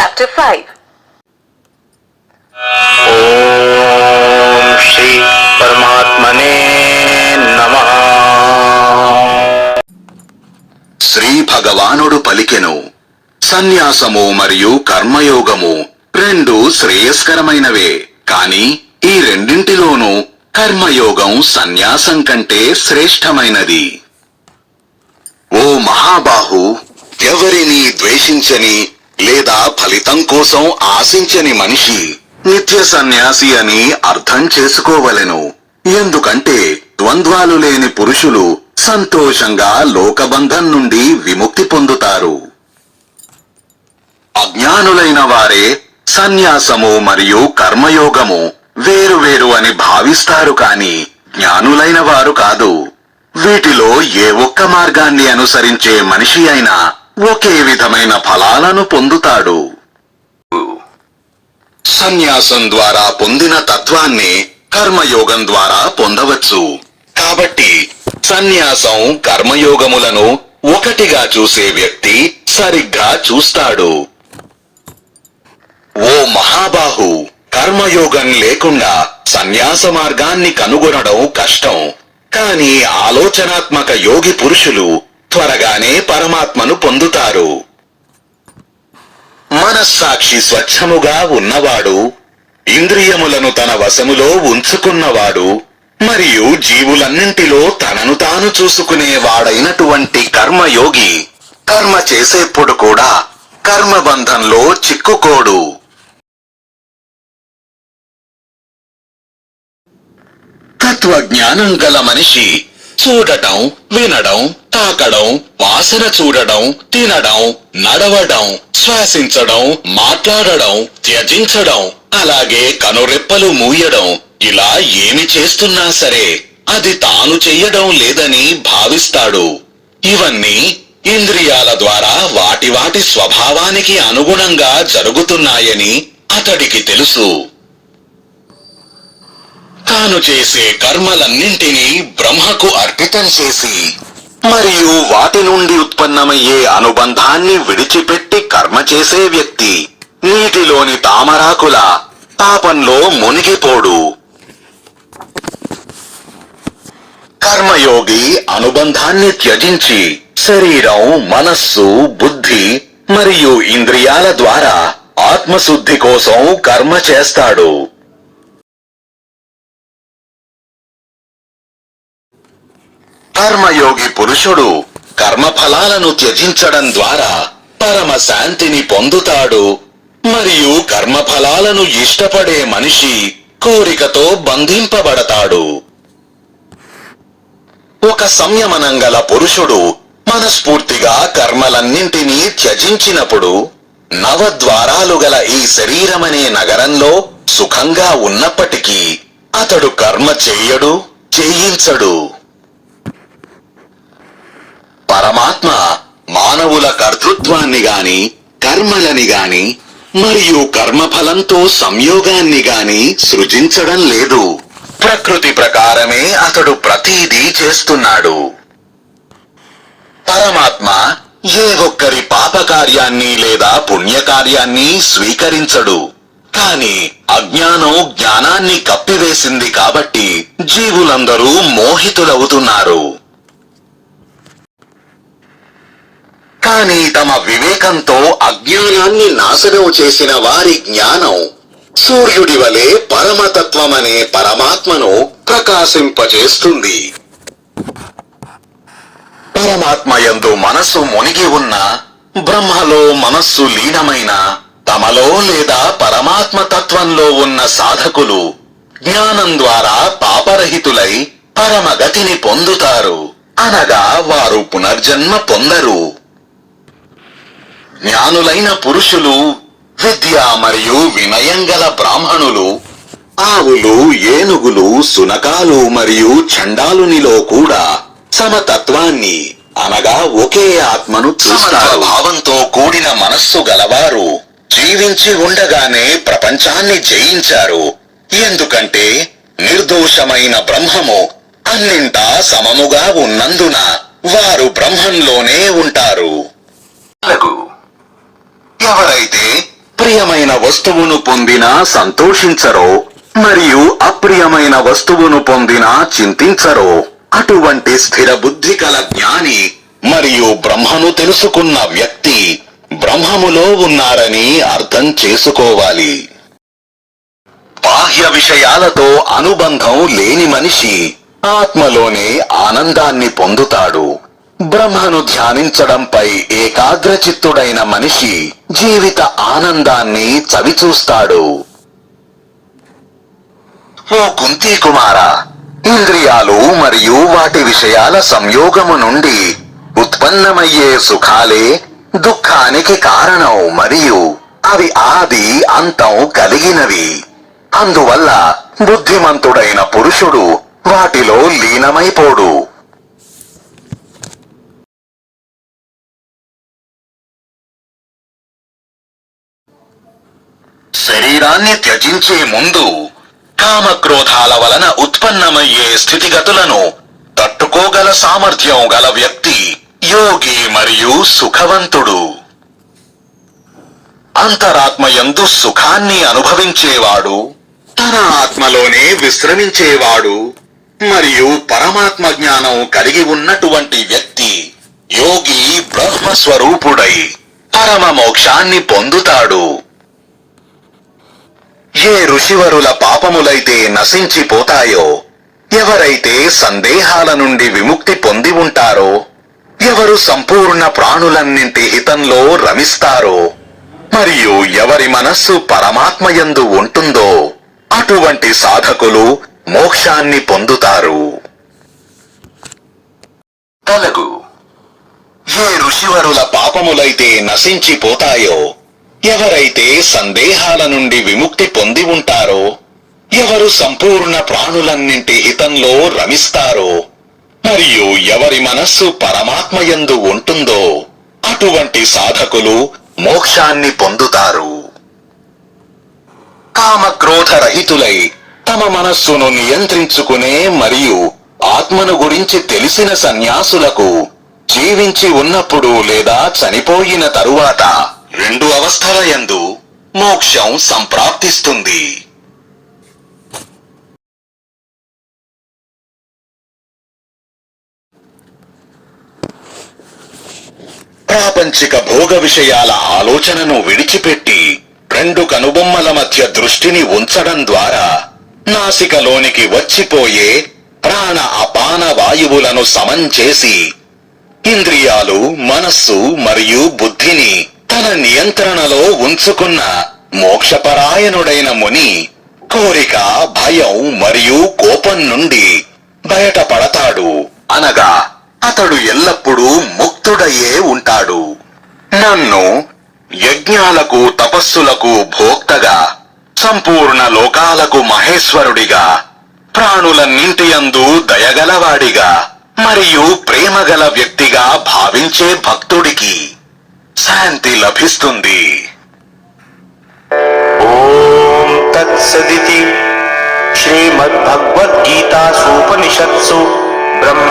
Chapter 5. ఓం శ్రీ పరమాత్మనే నమః. శ్రీ భగవానుడు పలికెను, సన్యాసము మరియు కర్మయోగము రెండు శ్రేయస్కరమైనవే. కాని ఈ రెండింటిలోనూ కర్మయోగం సన్యాసం కంటే శ్రేష్టమైనది. ఓ మహాబాహు, ఎవరిని ద్వేషించని లేదా ఫలితం కోసం ఆశించని మనిషి నిత్య సన్యాసి అని అర్థం చేసుకోవలెను. ఎందుకంటే ద్వంద్వాలు లేని పురుషులు సంతోషంగా లోకబంధం నుండి విముక్తి పొందుతారు. అజ్ఞానులైన వారే సన్యాసము మరియు కర్మయోగము వేరువేరు అని భావిస్తారు, కాని జ్ఞానులైన వారు కాదు. వీటిలో ఏ ఒక్క మార్గాన్ని అనుసరించే మనిషి అయినా ఒకే విధమైన ఫలాలను పొందుతాడు. సన్యాసం ద్వారా పొందిన తత్వాన్ని కర్మయోగం ద్వారా పొందవచ్చు. కాబట్టి సన్యాసం కర్మయోగములను ఒకటిగా చూసే వ్యక్తి సరిగ్గా చూస్తాడు. ఓ మహాబాహు, కర్మయోగం లేకుండా సన్యాస మార్గాన్ని కనుగొనడం కష్టం. కాని ఆలోచనాత్మక యోగి పురుషులు త్వరగానే పరమాత్మను పొందుతారు. మనస్సాక్షి స్వచ్ఛముగా ఉన్నవాడు, ఇంద్రియములను తన వశములో ఉంచుకున్నవాడు మరియు జీవులన్నింటిలో తనను తాను చూసుకునేవాడైనటువంటి కర్మయోగి కర్మ చేసేప్పుడు కూడా కర్మబంధంలో చిక్కుకోడు. తత్వజ్ఞానం గల మనిషి చూడటం, వినడం, తాకడం, వాసన చూడడం, తినడం, నడవడం, శ్వాసించడం, మాట్లాడడం, త్యజించడం, అలాగే కనురెప్పలు మూయడం, ఇలా ఏమి చేస్తున్నా సరే అది తాను చెయ్యడం లేదని భావిస్తాడు. ఇవన్నీ ఇంద్రియాల ద్వారా వాటి వాటి స్వభావానికి అనుగుణంగా జరుగుతున్నాయని అతడికి తెలుసు. తాను చేసే కర్మలన్నింటినీ బ్రహ్మకు అర్పితం చేసి మరియు వాటి నుండి ఉత్పన్నమయ్యే అనుబంధాన్ని విడిచిపెట్టి కర్మ చేసే వ్యక్తి నీటిలోని తామరాకుల పాపంలో మునిగిపోడు. కర్మయోగి అనుబంధాన్ని త్యజించి శరీరం, మనస్సు, బుద్ధి మరియు ఇంద్రియాల ద్వారా ఆత్మశుద్ధి కోసం కర్మ చేస్తాడు. కర్మయోగి పురుషుడు కర్మఫలాలను త్యజించడం ద్వారా పరమ శాంతిని పొందుతాడు. మరియు కర్మఫలాలను ఇష్టపడే మనిషి కోరికతో బంధింపబడతాడు. ఒక సంయమనం గల పురుషుడు మనస్ఫూర్తిగా కర్మలన్నింటినీ త్యజించినప్పుడు నవద్వారాలు గల ఈ శరీరమనే నగరంలో సుఖంగా ఉన్నప్పటికీ అతడు కర్మ చెయ్యడు, చేయించడు. పరమాత్మ మానవుల కర్తృత్వాన్ని గాని, కర్మలని గాని మరియు కర్మఫలంతో సంయోగాన్ని గాని సృజించడం లేదు. ప్రకృతి ప్రకారమే అతడు ప్రతీదీ చేస్తున్నాడు. పరమాత్మ ఏ ఒక్కరి పాపకార్యాన్ని లేదా పుణ్యకార్యాన్ని స్వీకరించడు. కాని అజ్ఞానం జ్ఞానాన్ని కప్పివేసింది కాబట్టి జీవులందరూ మోహితులవుతున్నారు. కాని తమ వివేకంతో అజ్ఞానాన్ని నాశనం చేసిన వారి జ్ఞానం సూర్యుడి వలె పరమతత్వమనే పరమాత్మను ప్రకాశింపచేస్తుంది. పరమాత్మయందు మనస్సు మునిగి ఉన్న, బ్రహ్మలో మనస్సు లీనమైన, తమలో లేదా పరమాత్మ తత్వంలో ఉన్న సాధకులు జ్ఞానం ద్వారా పాపరహితులై పరమగతిని పొందుతారు. అనగా వారు పునర్జన్మ పొందరు. జ్ఞానులైన పురుషులు, విద్య మరియు వినయం గల బ్రాహ్మణులు ఆవులు, ఏనుగులు, సునకాలు మరియు చండాలునిలో కూడా సమతత్వాన్ని అనగా ఒకే ఆత్మను చూస్తారు. భావంతో కూడిన మనస్సు గలవారు జీవించి ఉండగానే ప్రపంచాన్ని జయించారు. ఎందుకంటే నిర్దోషమైన బ్రహ్మము అన్నింటా సమముగా ఉన్నందున వారు బ్రహ్మంలోనే ఉంటారు. ఎవరైతే ప్రియమైన వస్తువును పొందినా సంతోషించరో మరియు అప్రియమైన వస్తువును పొందినా చింతించరో అటువంటి స్థిర బుద్ధి కల జ్ఞాని మరియు బ్రహ్మను తెలుసుకున్న వ్యక్తి బ్రహ్మములో ఉన్నారని అర్థం చేసుకోవాలి. బాహ్య విషయాలతో అనుబంధం లేని మనిషి ఆత్మలోనే ఆనందాన్ని పొందుతాడు. బ్రహ్మను ధ్యానించడంపై ఏకాగ్రచిత్తుడైన మనిషి జీవిత ఆనందాన్ని చవిచూస్తాడు. ఓ కుంతీ కుమార, ఇంద్రియాలు మరియు వాటి విషయాల సంయోగము నుండి ఉత్పన్నమయ్యే సుఖాలే దుఃఖానికి కారణం మరియు అవి ఆది అంతం కలిగినవి. అందువల్ల బుద్ధిమంతుడైన పురుషుడు వాటిలో లీనమైపోడు. శరీరాన్ని త్యజించే ముందు కామక్రోధాల వలన ఉత్పన్నమయ్యే స్థితిగతులను తట్టుకోగల సామర్థ్యం గల వ్యక్తి యోగి మరియు సుఖవంతుడు. అంతరాత్మయందు సుఖాన్ని అనుభవించేవాడు, తన ఆత్మలోనే విశ్రమించేవాడు మరియు పరమాత్మ జ్ఞానం కలిగి ఉన్నటువంటి వ్యక్తి యోగి బ్రహ్మస్వరూపుడై పరమ మోక్షాన్ని పొందుతాడు. ఏ ఋషివరుల పాపములైతే నశించిపోతాయో, ఎవరైతే సందేహాల నుండి విముక్తి పొంది ఉంటారో, ఎవరు సంపూర్ణ ప్రాణులన్నింటి హితంలో రమిస్తారో మరియు ఎవరి మనస్సు పరమాత్మయందు ఉంటుందో అటువంటి సాధకులు మోక్షాన్ని పొందుతారు. తలగు ఏ ఋషివరుల పాపములైతే నశించిపోతాయో, ఎవరైతే సందేహాల నుండి విముక్తి పొంది ఉంటారో, ఎవరు సంపూర్ణ ప్రాణులన్నింటి హితంలో రమిస్తారో మరియు ఎవరి మనస్సు పరమాత్మయందు ఉంటుందో అటువంటి సాధకులు మోక్షాన్ని పొందుతారు. కామక్రోధరహితులై తమ మనస్సును నియంత్రించుకునే మరియు ఆత్మను గురించి తెలిసిన సన్యాసులకు జీవించి ఉన్నప్పుడు లేదా చనిపోయిన తరువాత 2 అవస్థలయందు మోక్షం సంప్రాప్తిస్తుంది. ప్రాపంచిక భోగ విషయాల ఆలోచనను విడిచిపెట్టి 2 కనుబొమ్మల మధ్య దృష్టిని ఉంచడం ద్వారా నాసికలోనికి వచ్చిపోయే ప్రాణ అపాన వాయువులను సమం చేసి ఇంద్రియాలు, మనస్సు మరియు బుద్ధిని తన నియంత్రణలో ఉంచుకున్న మోక్షపరాయణుడైన ముని కోరిక, భయం మరియు కోపం నుండి బయటపడతాడు. అనగా అతడు ఎల్లప్పుడూ ముక్తుడయ్యే ఉంటాడు. నన్ను యజ్ఞాలకు, తపస్సులకు భోక్తగా, సంపూర్ణ లోకాలకు మహేశ్వరుడిగా, ప్రాణులన్నింటియందు దయగలవాడిగా మరియు ప్రేమగల వ్యక్తిగా భావించే భక్తుడికి శాంతి లభిస్తుంది. ఓం తత్సదితి శ్రీమద్భగవద్గీతాసూపనిషత్సు బ్రహ్మ